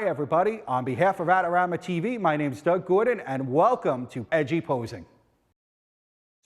Hi everybody, on behalf of Adorama TV, my name is Doug Gordon and welcome to Edgy Posing.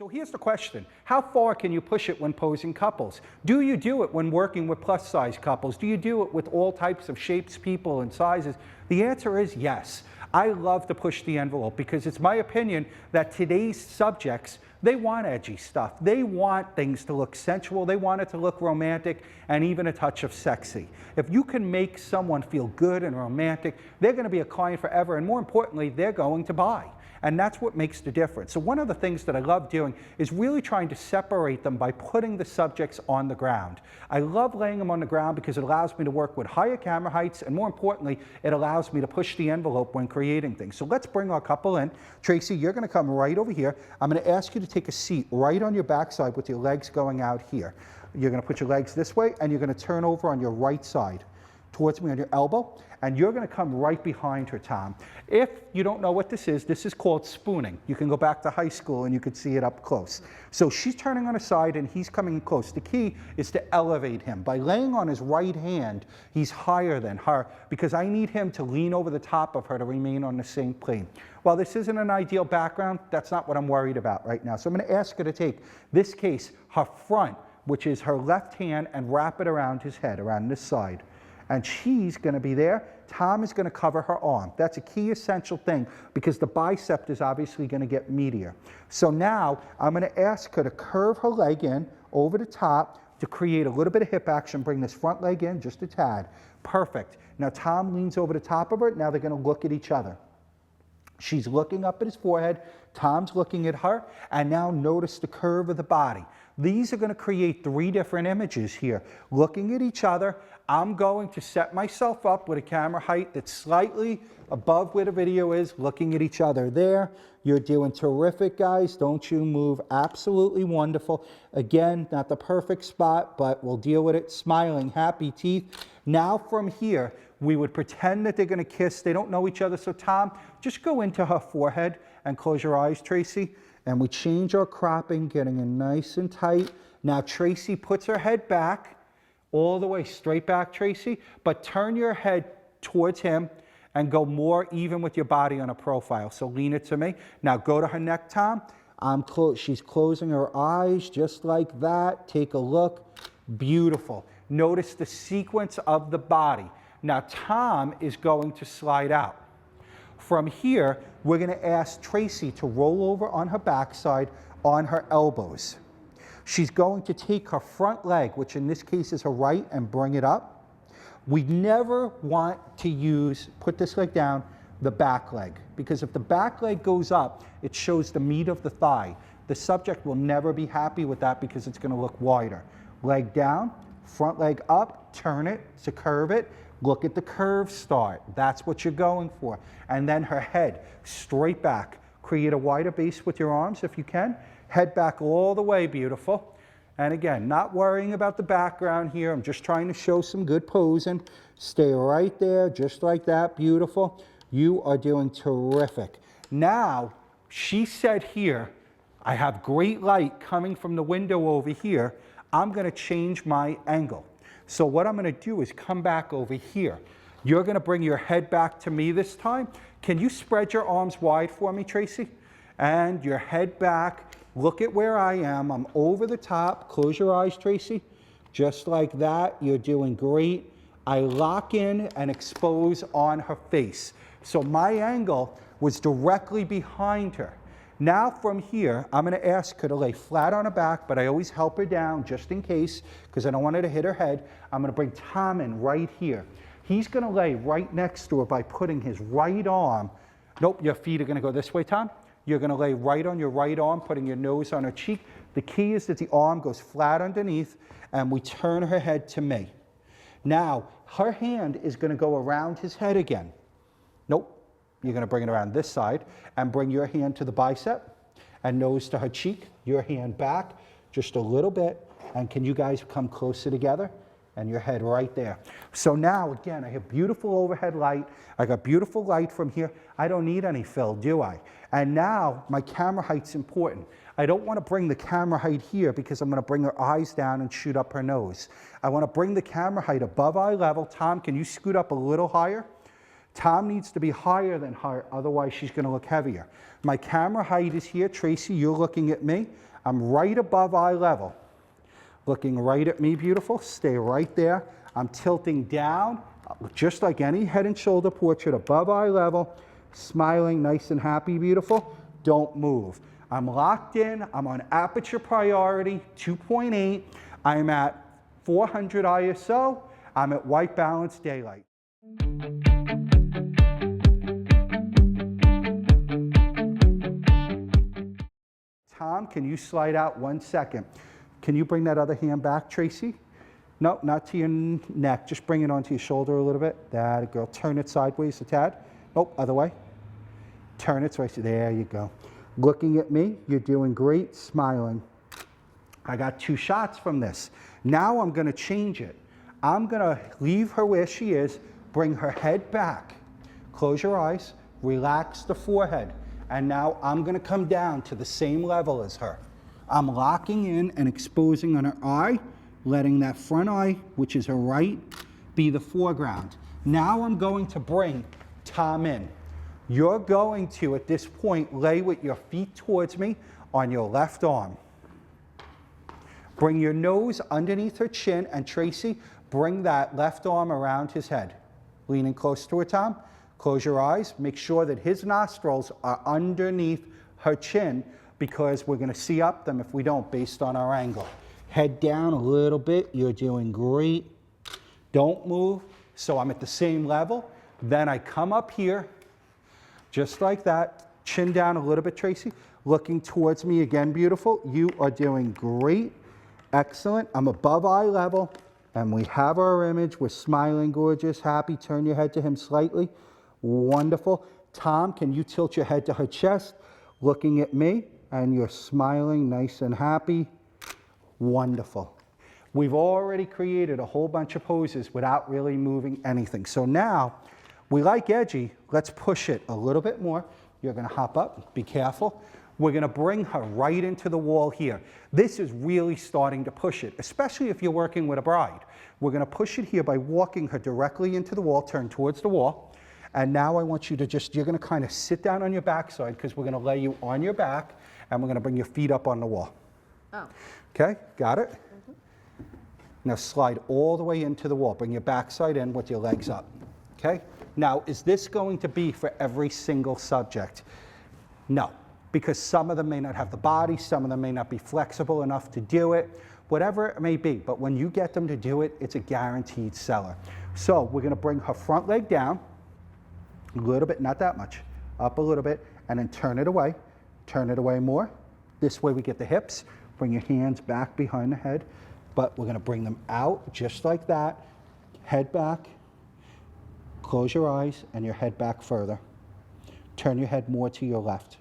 So here's the question, how far can you push it when posing couples? Do you do it when working with plus size couples? Do you do it with all types of shapes, people and sizes? The answer is yes. I love to push the envelope because it's my opinion that today's subjects, they want edgy stuff. They want things to look sensual. They want it to look romantic and even a touch of sexy. If you can make someone feel good and romantic, they're going to be a client forever, and more importantly, they're going to buy. And that's what makes the difference. So one of the things that I love doing is really trying to separate them by putting the subjects on the ground. I love laying them on the ground because it allows me to work with higher camera heights, and more importantly, it allows me to push the envelope when creating things. So let's bring our couple in. Tracy, you're gonna come right over here. I'm gonna ask you to take a seat right on your backside with your legs going out here. You're gonna put your legs this way, and you're gonna turn over on your right side towards me on your elbow, and you're going to come right behind her, Tom. If you don't know what this is called spooning. You can go back to high school and you could see it up close. So she's turning on her side and he's coming in close. The key is to elevate him. By laying on his right hand, he's higher than her because I need him to lean over the top of her to remain on the same plane. While this isn't an ideal background, that's not what I'm worried about right now. So I'm going to ask her to take this case, her front, which is her left hand, and wrap it around his head, around this side. And she's going to be there. Tom is going to cover her arm. That's a key essential thing because the bicep is obviously going to get meatier. So now I'm going to ask her to curve her leg in over the top to create a little bit of hip action. Bring this front leg in just a tad. Perfect. Now Tom leans over the top of her. Now they're going to look at each other. She's looking up at his forehead. Tom's looking at her. And now notice the curve of the body. These are going to create three different images here. Looking at each other, I'm going to set myself up with a camera height that's slightly above where the video is, looking at each other there. You're doing terrific, guys. Don't you move. Absolutely wonderful. Again, not the perfect spot, but we'll deal with it. Smiling, happy teeth. Now from here, we would pretend that they're going to kiss. They don't know each other. So Tom, just go into her forehead and close your eyes, Tracy. And we change our cropping, getting it nice and tight. Now Tracy puts her head back, all the way straight back, Tracy, but turn your head towards him and go more even with your body on a profile. So lean it to me. Now go to her neck, Tom. She's closing her eyes just like that. Take a look. Beautiful. Notice the sequence of the body. Now Tom is going to slide out. From here, we're going to ask Tracy to roll over on her backside on her elbows. She's going to take her front leg, which in this case is her right, and bring it up. We never want to put this leg down, the back leg, because if the back leg goes up, it shows the meat of the thigh. The subject will never be happy with that because it's going to look wider. Leg down, front leg up, turn it to curve it. Look at the curve start. That's what you're going for. And then her head straight back. Create a wider base with your arms if you can. Head back all the way, beautiful. And again, not worrying about the background here. I'm just trying to show some good posing. Stay right there, just like that, beautiful. You are doing terrific. Now, she said here, I have great light coming from the window over here. I'm gonna change my angle. So what I'm gonna do is come back over here. You're gonna bring your head back to me this time. Can you spread your arms wide for me, Tracy? And your head back. Look at where I am. I'm over the top. Close your eyes, Tracy. Just like that. You're doing great. I lock in and expose on her face. So my angle was directly behind her. Now from here, I'm going to ask her to lay flat on her back, but I always help her down just in case, because I don't want her to hit her head. I'm going to bring Tom in right here. He's going to lay right next to her by putting his right arm. Nope, your feet are going to go this way, Tom. You're going to lay right on your right arm, putting your nose on her cheek. The key is that the arm goes flat underneath, and we turn her head to me. Now, her hand is going to go around his head again. Nope. You're going to bring it around this side and bring your hand to the bicep and nose to her cheek. Your hand back just a little bit. And can you guys come closer together? And your head right there. So now, again, I have beautiful overhead light. I got beautiful light from here. I don't need any fill, do I? And now my camera height's important. I don't want to bring the camera height here because I'm going to bring her eyes down and shoot up her nose. I want to bring the camera height above eye level. Tom, can you scoot up a little higher? Tom needs to be higher than her, otherwise she's going to look heavier. My camera height is here. Tracy, you're looking at me. I'm right above eye level. Looking right at me, beautiful. Stay right there. I'm tilting down, just like any head and shoulder portrait, above eye level, smiling, nice and happy, beautiful. Don't move. I'm locked in. I'm on aperture priority, 2.8. I'm at 400 ISO. I'm at white balance daylight. Tom, can you slide out 1 second? Can you bring that other hand back, Tracy? No, not to your neck. Just bring it onto your shoulder a little bit. That girl. Turn it sideways a tad. Nope, other way. Turn it right. There you go. Looking at me, you're doing great, smiling. I got 2 shots from this. Now I'm going to change it. I'm going to leave her where she is, bring her head back. Close your eyes, relax the forehead. And now I'm going to come down to the same level as her. I'm locking in and exposing on her eye, letting that front eye, which is her right, be the foreground. Now I'm going to bring Tom in. You're going to, at this point, lay with your feet towards me on your left arm. Bring your nose underneath her chin, and Tracy, bring that left arm around his head. Leaning close to her, Tom. Close your eyes. Make sure that his nostrils are underneath her chin, because we're going to see up them if we don't, based on our angle. Head down a little bit. You're doing great. Don't move. So I'm at the same level. Then I come up here, just like that. Chin down a little bit, Tracy. Looking towards me again, beautiful. You are doing great. Excellent. I'm above eye level, and we have our image. We're smiling, gorgeous, happy. Turn your head to him slightly. Wonderful. Tom, can you tilt your head to her chest? Looking at me, and you're smiling, nice and happy. Wonderful. We've already created a whole bunch of poses without really moving anything. So now, we like edgy. Let's push it a little bit more. You're going to hop up. Be careful. We're going to bring her right into the wall here. This is really starting to push it, especially if you're working with a bride. We're going to push it here by walking her directly into the wall, turn towards the wall. And now I want you to you're going to kind of sit down on your backside, because we're going to lay you on your back, and we're going to bring your feet up on the wall. Oh. Okay, got it? Now slide all the way into the wall. Bring your backside in with your legs up. Okay? Now, is this going to be for every single subject? No, because some of them may not have the body, some of them may not be flexible enough to do it, whatever it may be. But when you get them to do it, it's a guaranteed seller. So we're going to bring her front leg down a little bit, not that much, up a little bit, and then turn it away more. This way we get the hips. Bring your hands back behind the head, but we're going to bring them out just like that. Head back, close your eyes, and your head back further. Turn your head more to your left.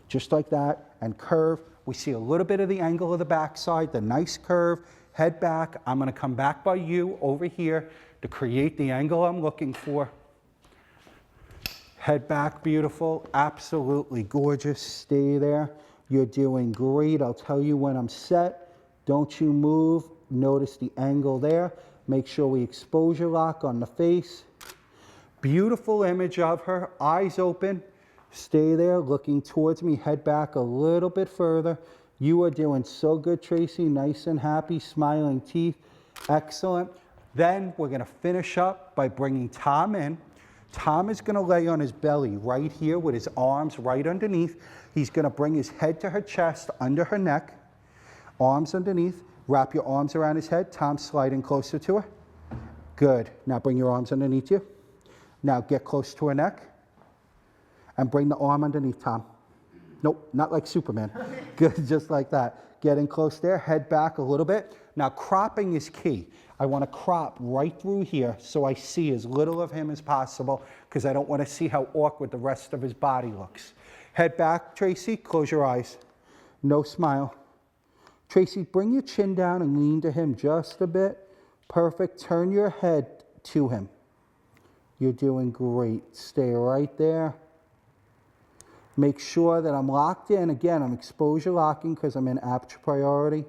Just like that, and curve. We see a little bit of the angle of the backside, the nice curve. Head back. I'm going to come back by you over here to create the angle I'm looking for. Head back, beautiful, absolutely gorgeous. Stay there. You're doing great. I'll tell you when I'm set. Don't you move. Notice the angle there. Make sure we exposure lock on the face. Beautiful image of her, eyes open. Stay there, looking towards me. Head back a little bit further. You are doing so good, Tracy. Nice and happy, smiling teeth. Excellent. Then we're going to finish up by bringing Tom in. Tom is going to lay on his belly right here with his arms right underneath. He's going to bring his head to her chest, under her neck, arms underneath. Wrap your arms around his head. Tom, sliding closer to her. Good. Now bring your arms underneath you. Now get close to her neck and bring the arm underneath, Tom. Nope, not like Superman. Good, just like that. Getting close there, head back a little bit. Now cropping is key. I want to crop right through here so I see as little of him as possible, because I don't want to see how awkward the rest of his body looks. Head back, Tracy, close your eyes. No smile. Tracy, bring your chin down and lean to him just a bit. Perfect, turn your head to him. You're doing great. Stay right there. Make sure that I'm locked in. Again, I'm exposure locking because I'm in aperture priority.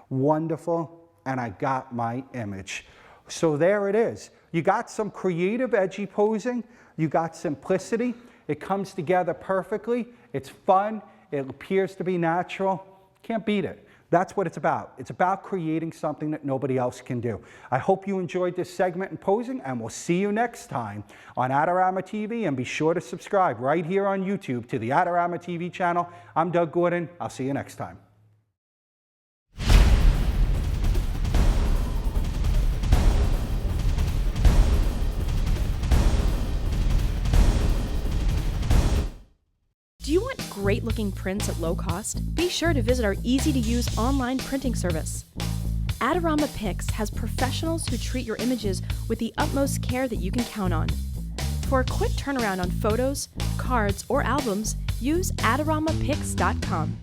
Wonderful. And I got my image. So there it is. You got some creative, edgy posing. You got simplicity. It comes together perfectly. It's fun. It appears to be natural. Can't beat it. That's what it's about. It's about creating something that nobody else can do. I hope you enjoyed this segment in posing, and we'll see you next time on Adorama TV. And be sure to subscribe right here on YouTube to the Adorama TV channel. I'm Doug Gordon. I'll see you next time. Do you want great-looking prints at low cost? Be sure to visit our easy-to-use online printing service. Adorama Pix has professionals who treat your images with the utmost care that you can count on. For a quick turnaround on photos, cards, or albums, use AdoramaPix.com.